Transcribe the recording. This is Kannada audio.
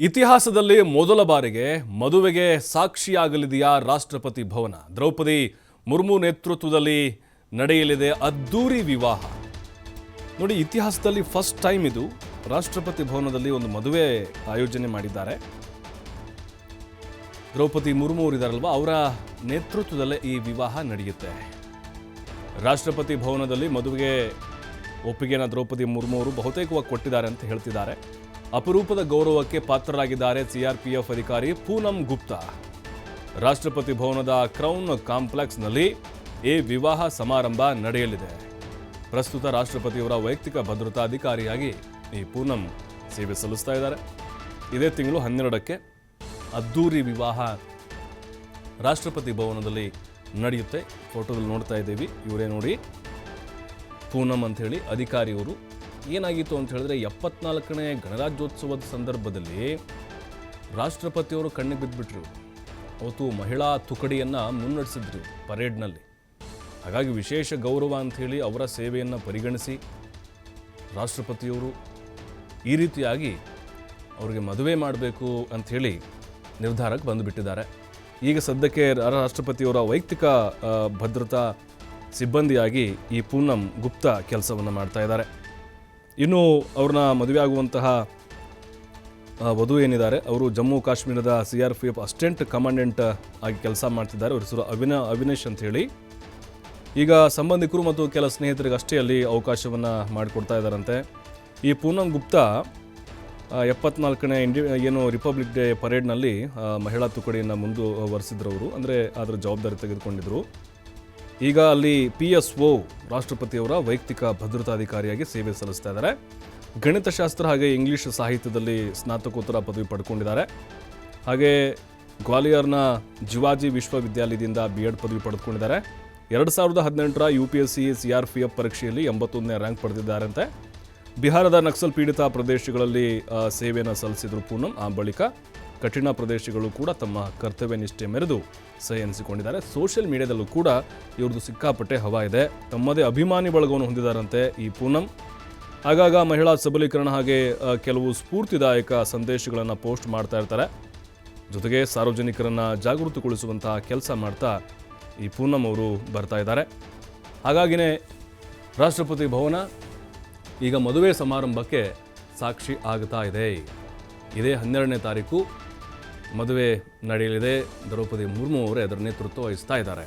ಇತಿಹಾಸದಲ್ಲಿ ಮೊದಲ ಬಾರಿಗೆ ಮದುವೆಗೆ ಸಾಕ್ಷಿಯಾಗಲಿದೆಯಾ ರಾಷ್ಟ್ರಪತಿ ಭವನ? ದ್ರೌಪದಿ ಮುರ್ಮು ನೇತೃತ್ವದಲ್ಲಿ ನಡೆಯಲಿದೆ ಅದ್ದೂರಿ ವಿವಾಹ. ನೋಡಿ, ಇತಿಹಾಸದಲ್ಲಿ ಫಸ್ಟ್ ಟೈಮ್ ಇದು ರಾಷ್ಟ್ರಪತಿ ಭವನದಲ್ಲಿ ಒಂದು ಮದುವೆ ಆಯೋಜನೆ ಮಾಡಿದ್ದಾರೆ. ದ್ರೌಪದಿ ಮುರ್ಮು ಅವರಿದ್ದಾರಲ್ವಾ, ಅವರ ನೇತೃತ್ವದಲ್ಲೇ ಈ ವಿವಾಹ ನಡೆಯುತ್ತೆ. ರಾಷ್ಟ್ರಪತಿ ಭವನದಲ್ಲಿ ಮದುವೆಗೆ ಒಪ್ಪಿಗೆನ ದ್ರೌಪದಿ ಮುರ್ಮು ಅವರು ಬಹುತೇಕವಾಗಿ ಕೊಟ್ಟಿದ್ದಾರೆ ಅಂತ ಹೇಳ್ತಿದ್ದಾರೆ. ಅಪರೂಪದ ಗೌರವಕ್ಕೆ ಪಾತ್ರರಾಗಿದ್ದಾರೆ ಸಿಆರ್ಪಿಎಫ್ ಅಧಿಕಾರಿ ಪೂನಂ ಗುಪ್ತಾ. ರಾಷ್ಟ್ರಪತಿ ಭವನದ ಕ್ರೌನ್ ಕಾಂಪ್ಲೆಕ್ಸ್ನಲ್ಲಿ ಈ ವಿವಾಹ ಸಮಾರಂಭ ನಡೆಯಲಿದೆ. ಪ್ರಸ್ತುತ ರಾಷ್ಟ್ರಪತಿಯವರ ವೈಯಕ್ತಿಕ ಭದ್ರತಾ ಅಧಿಕಾರಿಯಾಗಿ ಈ ಪೂನಂ ಸೇವೆ ಸಲ್ಲಿಸ್ತಾ ಇದ್ದಾರೆ. ಇದೇ ತಿಂಗಳು 12ಕ್ಕೆ ಅದ್ದೂರಿ ವಿವಾಹ ರಾಷ್ಟ್ರಪತಿ ಭವನದಲ್ಲಿ ನಡೆಯುತ್ತೆ. ಫೋಟೋದಲ್ಲಿ ನೋಡ್ತಾ ಇದ್ದೀವಿ, ಇವರೇ ನೋಡಿ ಪೂನಂ ಅಂತ ಹೇಳಿ ಅಧಿಕಾರಿಯವರು. ಏನಾಗಿತ್ತು ಅಂತ ಹೇಳಿದ್ರೆ, 74ನೇ ಗಣರಾಜ್ಯೋತ್ಸವದ ಸಂದರ್ಭದಲ್ಲಿ ರಾಷ್ಟ್ರಪತಿಯವರು ಕಣ್ಣಿಗೆ ಬಿದ್ದುಬಿಟ್ರು. ಅವತ್ತು ಮಹಿಳಾ ತುಕಡಿಯನ್ನು ಮುನ್ನಡೆಸಿದ್ರು ಪರೇಡ್ನಲ್ಲಿ. ಹಾಗಾಗಿ ವಿಶೇಷ ಗೌರವ ಅಂಥೇಳಿ ಅವರ ಸೇವೆಯನ್ನು ಪರಿಗಣಿಸಿ ರಾಷ್ಟ್ರಪತಿಯವರು ಈ ರೀತಿಯಾಗಿ ಅವರಿಗೆ ಮದುವೆ ಮಾಡಬೇಕು ಅಂಥೇಳಿ ನಿರ್ಧಾರಕ್ಕೆ ಬಂದುಬಿಟ್ಟಿದ್ದಾರೆ. ಈಗ ಸದ್ಯಕ್ಕೆ ರಾಷ್ಟ್ರಪತಿಯವರ ವೈಯಕ್ತಿಕ ಭದ್ರತಾ ಸಿಬ್ಬಂದಿಯಾಗಿ ಈ ಪೂನಂ ಗುಪ್ತಾ ಕೆಲಸವನ್ನು ಮಾಡ್ತಾ ಇದ್ದಾರೆ. ಇನ್ನು ಅವ್ರನ್ನ ಮದುವೆ ಆಗುವಂತಹ ವಧು ಏನಿದ್ದಾರೆ, ಅವರು ಜಮ್ಮು ಕಾಶ್ಮೀರದ ಸಿಆರ್ಪಿಎಫ್ ಅಸಿಸ್ಟೆಂಟ್ ಕಮಾಂಡೆಂಟ್ ಆಗಿ ಕೆಲಸ ಮಾಡ್ತಿದ್ದಾರೆ. ಅವ್ರ ಹೆಸರು ಅವಿನೇಶ್ ಅಂತ ಹೇಳಿ. ಈಗ ಸಂಬಂಧಿಕರು ಮತ್ತು ಕೆಲ ಸ್ನೇಹಿತರಿಗೆ ಅಷ್ಟೇ ಅಲ್ಲಿ ಅವಕಾಶವನ್ನು ಮಾಡಿಕೊಡ್ತಾ ಇದ್ದಾರಂತೆ. ಈ ಪೂನಂ ಗುಪ್ತಾ 74ನೇ ಏನು ರಿಪಬ್ಲಿಕ್ ಡೇ ಪರೇಡ್ನಲ್ಲಿ ಮಹಿಳಾ ತುಕಡಿಯನ್ನು ಮುಂದುವರೆಸಿದ್ರು ಅವರು, ಅಂದರೆ ಅದರ ಜವಾಬ್ದಾರಿ ತೆಗೆದುಕೊಂಡಿದ್ದರು. ಈಗ ಅಲ್ಲಿ PSO ರಾಷ್ಟ್ರಪತಿಯವರ ವೈಯಕ್ತಿಕ ಭದ್ರತಾಧಿಕಾರಿಯಾಗಿ ಸೇವೆ ಸಲ್ಲಿಸ್ತಾ ಇದ್ದಾರೆ. ಗಣಿತಶಾಸ್ತ್ರ ಹಾಗೆ ಇಂಗ್ಲಿಷ್ ಸಾಹಿತ್ಯದಲ್ಲಿ ಸ್ನಾತಕೋತ್ತರ ಪದವಿ ಪಡ್ಕೊಂಡಿದ್ದಾರೆ. ಹಾಗೆ ಗ್ವಾಲಿಯರ್ನ ಜಿವಾಜಿ ವಿಶ್ವವಿದ್ಯಾಲಯದಿಂದ B.Ed ಪದವಿ ಪಡೆದುಕೊಂಡಿದ್ದಾರೆ. 2018ರ UPSC CRPF ಪರೀಕ್ಷೆಯಲ್ಲಿ 81ನೇ ರ್ಯಾಂಕ್ ಪಡೆದಿದ್ದಾರಂತೆ. ಬಿಹಾರದ ನಕ್ಸಲ್ ಪೀಡಿತ ಪ್ರದೇಶಗಳಲ್ಲಿ ಸೇವೆಯನ್ನು ಸಲ್ಲಿಸಿದ್ರು ಪೂನಂ. ಆ ಬಳಿಕ ಕಠಿಣ ಪ್ರದೇಶಗಳು ಕೂಡ ತಮ್ಮ ಕರ್ತವ್ಯ ನಿಷ್ಠೆ ಮೆರೆದು ಸಹಿ ಎನಿಸಿಕೊಂಡಿದ್ದಾರೆ. ಸೋಷಿಯಲ್ ಮೀಡಿಯಾದಲ್ಲೂ ಕೂಡ ಇವ್ರದ್ದು ಸಿಕ್ಕಾಪಟ್ಟೆ ಹವಾ ಇದೆ. ತಮ್ಮದೇ ಅಭಿಮಾನಿ ಬಳಗವನ್ನು ಹೊಂದಿದ್ದಾರಂತೆ ಈ ಪೂನಂ. ಆಗಾಗ ಮಹಿಳಾ ಸಬಲೀಕರಣ ಹಾಗೆ ಕೆಲವು ಸ್ಫೂರ್ತಿದಾಯಕ ಸಂದೇಶಗಳನ್ನು ಪೋಸ್ಟ್ ಮಾಡ್ತಾ ಇರ್ತಾರೆ. ಜೊತೆಗೆ ಸಾರ್ವಜನಿಕರನ್ನು ಜಾಗೃತಿಗೊಳಿಸುವಂತಹ ಕೆಲಸ ಮಾಡ್ತಾ ಈ ಪೂನಂ ಅವರು ಬರ್ತಾ ಇದ್ದಾರೆ. ಹಾಗಾಗಿನೇ ರಾಷ್ಟ್ರಪತಿ ಭವನ ಈಗ ಮದುವೆ ಸಮಾರಂಭಕ್ಕೆ ಸಾಕ್ಷಿ ಆಗ್ತಾ ಇದೆ. ಇದೇ 12ನೇ ತಾರೀಕು ಮದುವೆ ನಡೆಯಲಿದೆ. ದ್ರೌಪದಿ ಮುರ್ಮು ಅವರೇ ಅದರ ನೇತೃತ್ವ ವಹಿಸ್ತಾ ಇದ್ದಾರೆ.